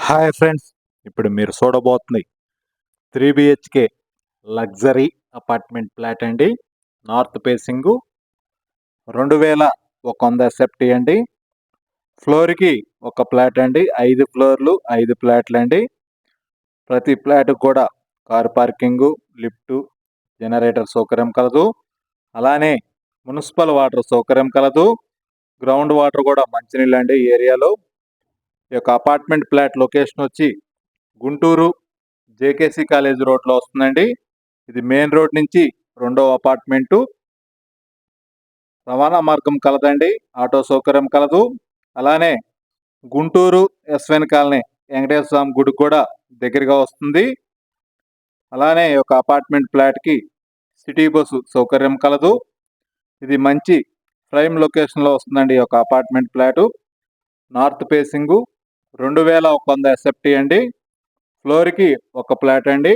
Hi friends, ఇప్పుడు మీరు చూడబోతుంది 3 BHK luxury apartment flat అండి. నార్త్ ఫేసింగు 2100 SFT అండి. ఫ్లోర్కి ఒక ఫ్లాట్ అండి. 5 ఫ్లోర్లు 5 ఫ్లాట్లు అండి. ప్రతి ఫ్లాట్కి కూడా కార్ పార్కింగు, లిఫ్టు, జనరేటర్ సౌకర్యం కలదు. అలానే మున్సిపల్ వాటర్ సౌకర్యం కలదు. గ్రౌండ్ వాటర్ కూడా మంచినీళ్ళు అండి ఈ ఏరియాలో. ఈ యొక్క అపార్ట్మెంట్ ఫ్లాట్ లొకేషన్ వచ్చి గుంటూరు జేకేసీ కాలేజ్ రోడ్లో వస్తుందండి. ఇది మెయిన్ రోడ్ నుంచి రెండవ అపార్ట్మెంటు. రవాణా మార్గం కలదండి. ఆటో సౌకర్యం కలదు. అలానే గుంటూరు ఎస్వెన్ కాలనీ వెంకటేశ్వర స్వామి గుడి కూడా దగ్గరగా వస్తుంది. అలానే ఈ యొక్క అపార్ట్మెంట్ ఫ్లాట్కి సిటీ బస్సు సౌకర్యం కలదు. ఇది మంచి ప్రైమ్ లొకేషన్లో వస్తుందండి ఈ యొక్క apartment flat. North facing 2100 SFT అండి. ఫ్లోర్కి ఒక ఫ్లాట్ అండి.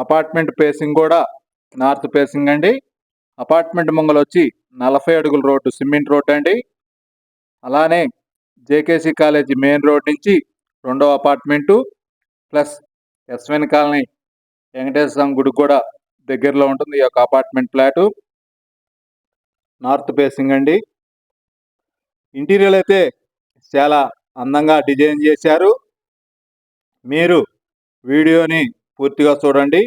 అపార్ట్మెంట్ ఫేసింగ్ కూడా నార్త్ ఫేసింగ్ అండి. అపార్ట్మెంట్ ముంగలు వచ్చి 40 అడుగుల రోడ్డు, సిమెంట్ రోడ్డు అండి. అలానే జేకేసీ కాలేజీ మెయిన్ రోడ్ నుంచి రెండో అపార్ట్మెంటు ప్లస్ ఎస్వెన్ కాలనీ వెంకటేశ్వర స్వామి గుడి కూడా దగ్గరలో ఉంటుంది ఈ యొక్క అపార్ట్మెంట్ ఫ్లాటు. నార్త్ ఫేసింగ్ అండి. ఇంటీరియర్ అయితే చాలా అందంగా డిజైన్ చేశారు. మీరు వీడియోని పూర్తిగా చూడండి,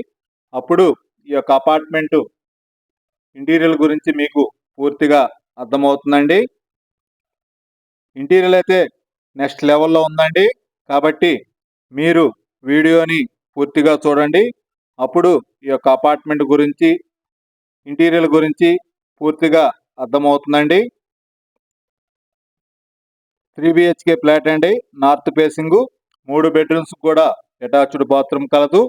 అప్పుడు ఈ యొక్క అపార్ట్మెంటు ఇంటీరియర్ గురించి మీకు పూర్తిగా అర్థమవుతుందండి. ఇంటీరియర్ అయితే నెక్స్ట్ లెవెల్లో ఉందండి. కాబట్టి మీరు వీడియోని పూర్తిగా చూడండి, అప్పుడు ఈ యొక్క అపార్ట్మెంట్ గురించి, ఇంటీరియర్ గురించి పూర్తిగా అర్థమవుతుందండి. 3 BHK ఫ్లాట్ అండి. నార్త్ ఫేసింగు 3 బెడ్రూమ్స్ కూడా అటాచ్డ్ బాత్రూమ్ కలదు.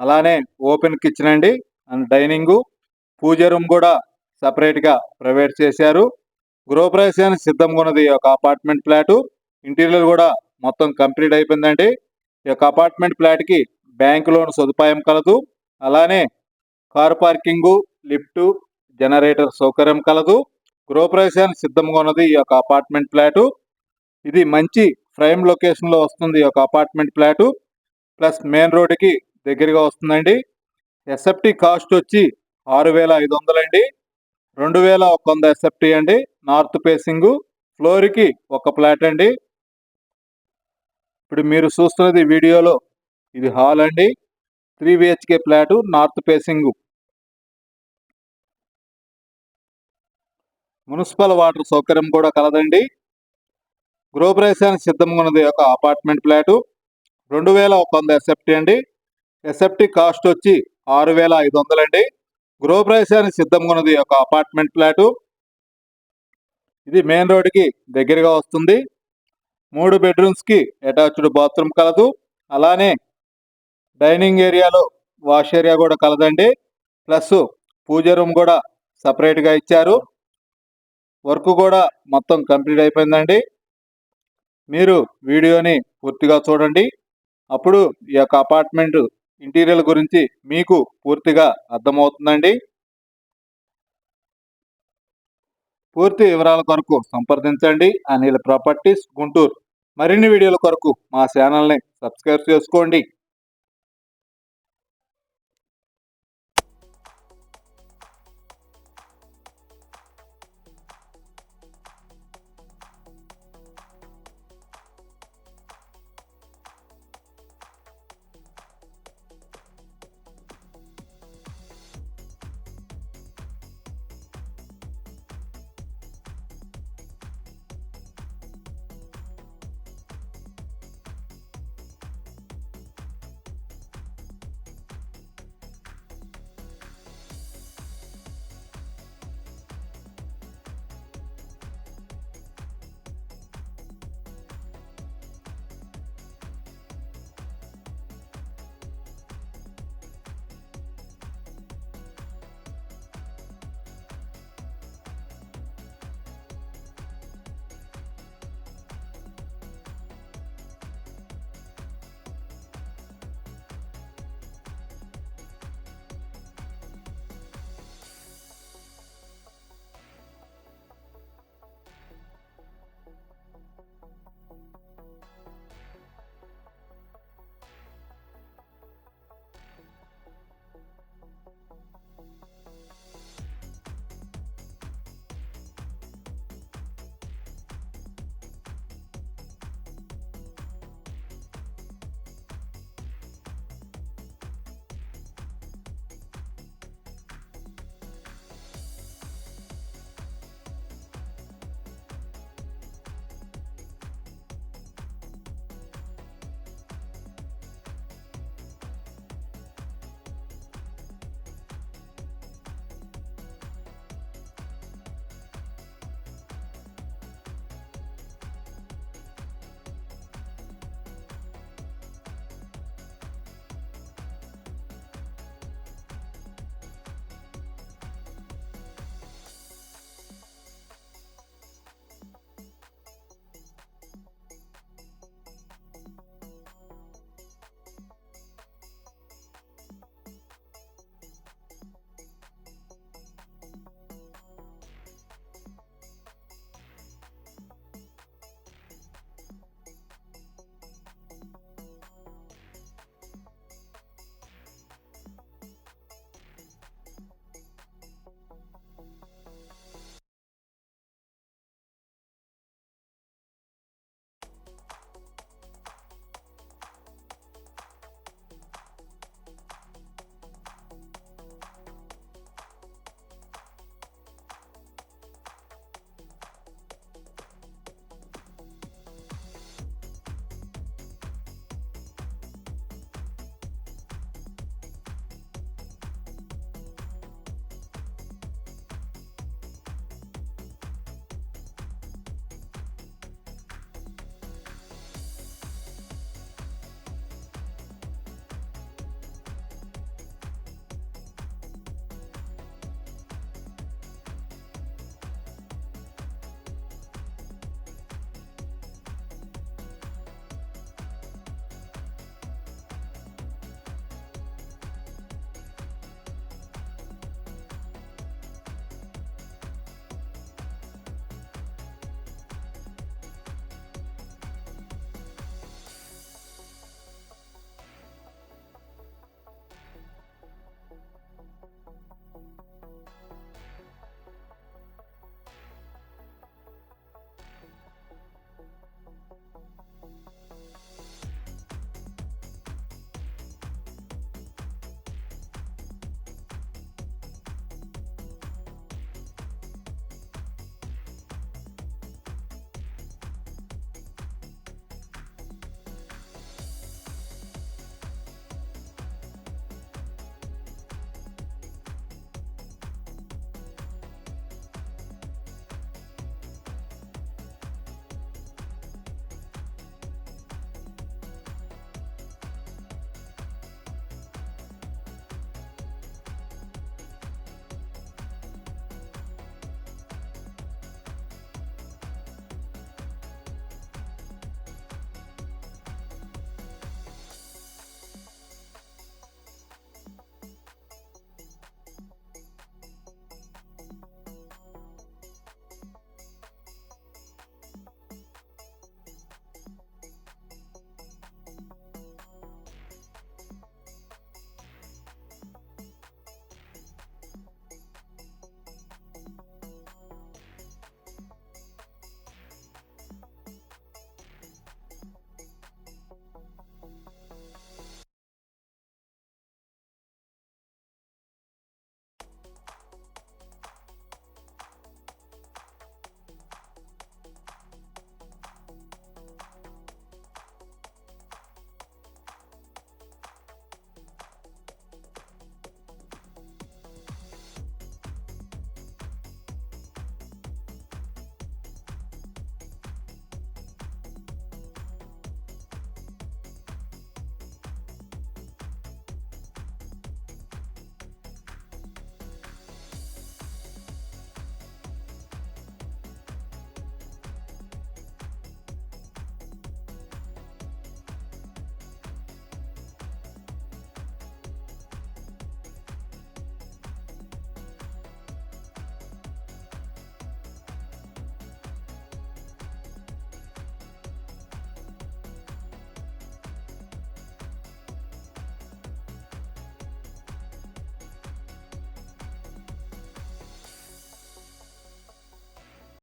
అలానే ఓపెన్ కిచెన్ అండి అండ్ డైనింగు, పూజ రూమ్ కూడా సపరేట్గా ప్రొవైడ్ చేశారు. గృహప్రవేశానికి సిద్ధంగా ఉన్నది ఈ యొక్క అపార్ట్మెంట్ ఫ్లాటు. ఇంటీరియర్ కూడా మొత్తం కంప్లీట్ అయిపోయిందండి. ఈ యొక్క అపార్ట్మెంట్ ఫ్లాట్కి బ్యాంక్ లోన్ సదుపాయం కలదు. అలానే కారు పార్కింగు, లిఫ్టు, జనరేటర్ సౌకర్యం కలదు. గృహప్రవేశానికి సిద్ధంగా ఉన్నది ఈ యొక్క అపార్ట్మెంట్ ఫ్లాటు. ఇది మంచి ప్రైమ్ లొకేషన్లో వస్తుంది ఈ యొక్క అపార్ట్మెంట్ ఫ్లాటు. ప్లస్ మెయిన్ రోడ్డుకి దగ్గరగా వస్తుందండి. ఎస్ఎఫ్టీ కాస్ట్ వచ్చి 6500 అండి. 2100 SFT అండి. నార్త్ ఫేసింగు ఫ్లోర్కి ఒక ఫ్లాట్ అండి. ఇప్పుడు మీరు చూస్తున్నది వీడియోలో ఇది హాల్ అండి. 3 BHK flat, north facing. Municipal water సౌకర్యం కూడా కలదండి. గృహప్రవేశానికి సిద్ధంగా ఉన్నది ఒక అపార్ట్మెంట్ ఫ్లాటు. 2100 SFT అండి. ఎస్ఎఫ్టీ కాస్ట్ వచ్చి 6500 అండి. గృహప్రవేశానికి సిద్ధంగా ఉన్నది ఒక అపార్ట్మెంట్ ఫ్లాటు. ఇది మెయిన్ రోడ్డుకి దగ్గరగా వస్తుంది. 3 బెడ్రూమ్స్కి అటాచ్డ్ బాత్రూమ్ కలదు. అలానే డైనింగ్ ఏరియాలో వాష్ ఏరియా కూడా కలదండి. ప్లస్ పూజ రూమ్ కూడా సపరేట్గా ఇచ్చారు. వర్క్ కూడా మొత్తం కంప్లీట్ అయిపోయిందండి. మీరు వీడియోని పూర్తిగా చూడండి, అప్పుడు ఈ యొక్క అపార్ట్మెంట్ ఇంటీరియర్ గురించి మీకు పూర్తిగా అర్థమవుతుందండి. పూర్తి వివరాల కొరకు సంప్రదించండి అనిల్ ప్రాపర్టీస్ గుంటూరు. మరిన్ని వీడియోల కొరకు మా ఛానల్ని సబ్స్క్రైబ్ చేసుకోండి.